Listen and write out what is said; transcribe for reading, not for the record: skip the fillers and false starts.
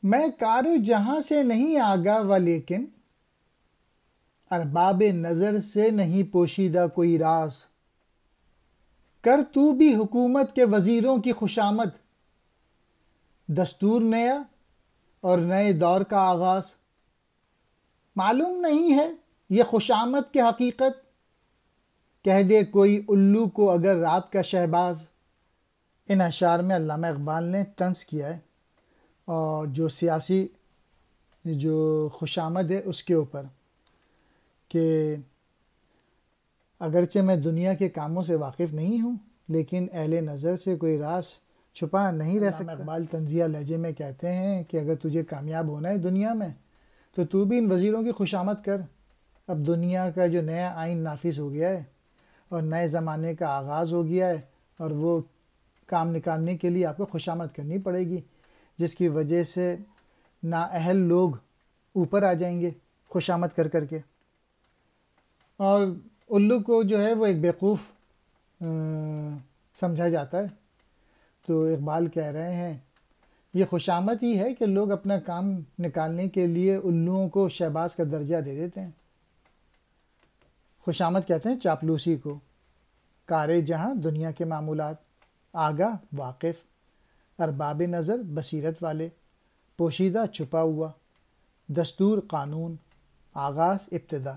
میں کار جہاں سے نہیں آگاہ ولیکن ارباب نظر سے نہیں پوشیدہ کوئی راز، کر تو بھی حکومت کے وزیروں کی خوشامد، دستور نیا اور نئے دور کا آغاز۔ معلوم نہیں ہے یہ خوشامد کی حقیقت، کہہ دے کوئی الو کو اگر رات کا شہباز۔ ان اشعار میں علامہ اقبال نے طنز کیا ہے اور جو سیاسی جو خوشامد ہے اس کے اوپر، کہ اگرچہ میں دنیا کے کاموں سے واقف نہیں ہوں لیکن اہل نظر سے کوئی راز چھپا نہیں رہ سکتا۔ اقبال طنزیہ لہجے میں کہتے ہیں کہ اگر تجھے کامیاب ہونا ہے دنیا میں تو بھی ان وزیروں کی خوشامد کر۔ اب دنیا کا جو نیا آئین نافذ ہو گیا ہے اور نئے زمانے کا آغاز ہو گیا ہے، اور وہ کام نکالنے کے لیے آپ کو خوشامد کرنی پڑے گی، جس کی وجہ سے نااہل لوگ اوپر آ جائیں گے خوشامد کر کر کے، اور الو کو جو ہے وہ ایک بیوقوف سمجھا جاتا ہے۔ تو اقبال کہہ رہے ہیں یہ خوشامد ہی ہے کہ لوگ اپنا کام نکالنے کے لیے الوؤں کو شہباز کا درجہ دے دیتے ہیں۔ خوشامد کہتے ہیں چاپلوسی کو۔ کار جہاں دنیا کے معمولات، آگاہ واقف، ارباب نظر بصیرت والے، پوشیدہ چھپا ہوا، دستور قانون، آغاز ابتدا۔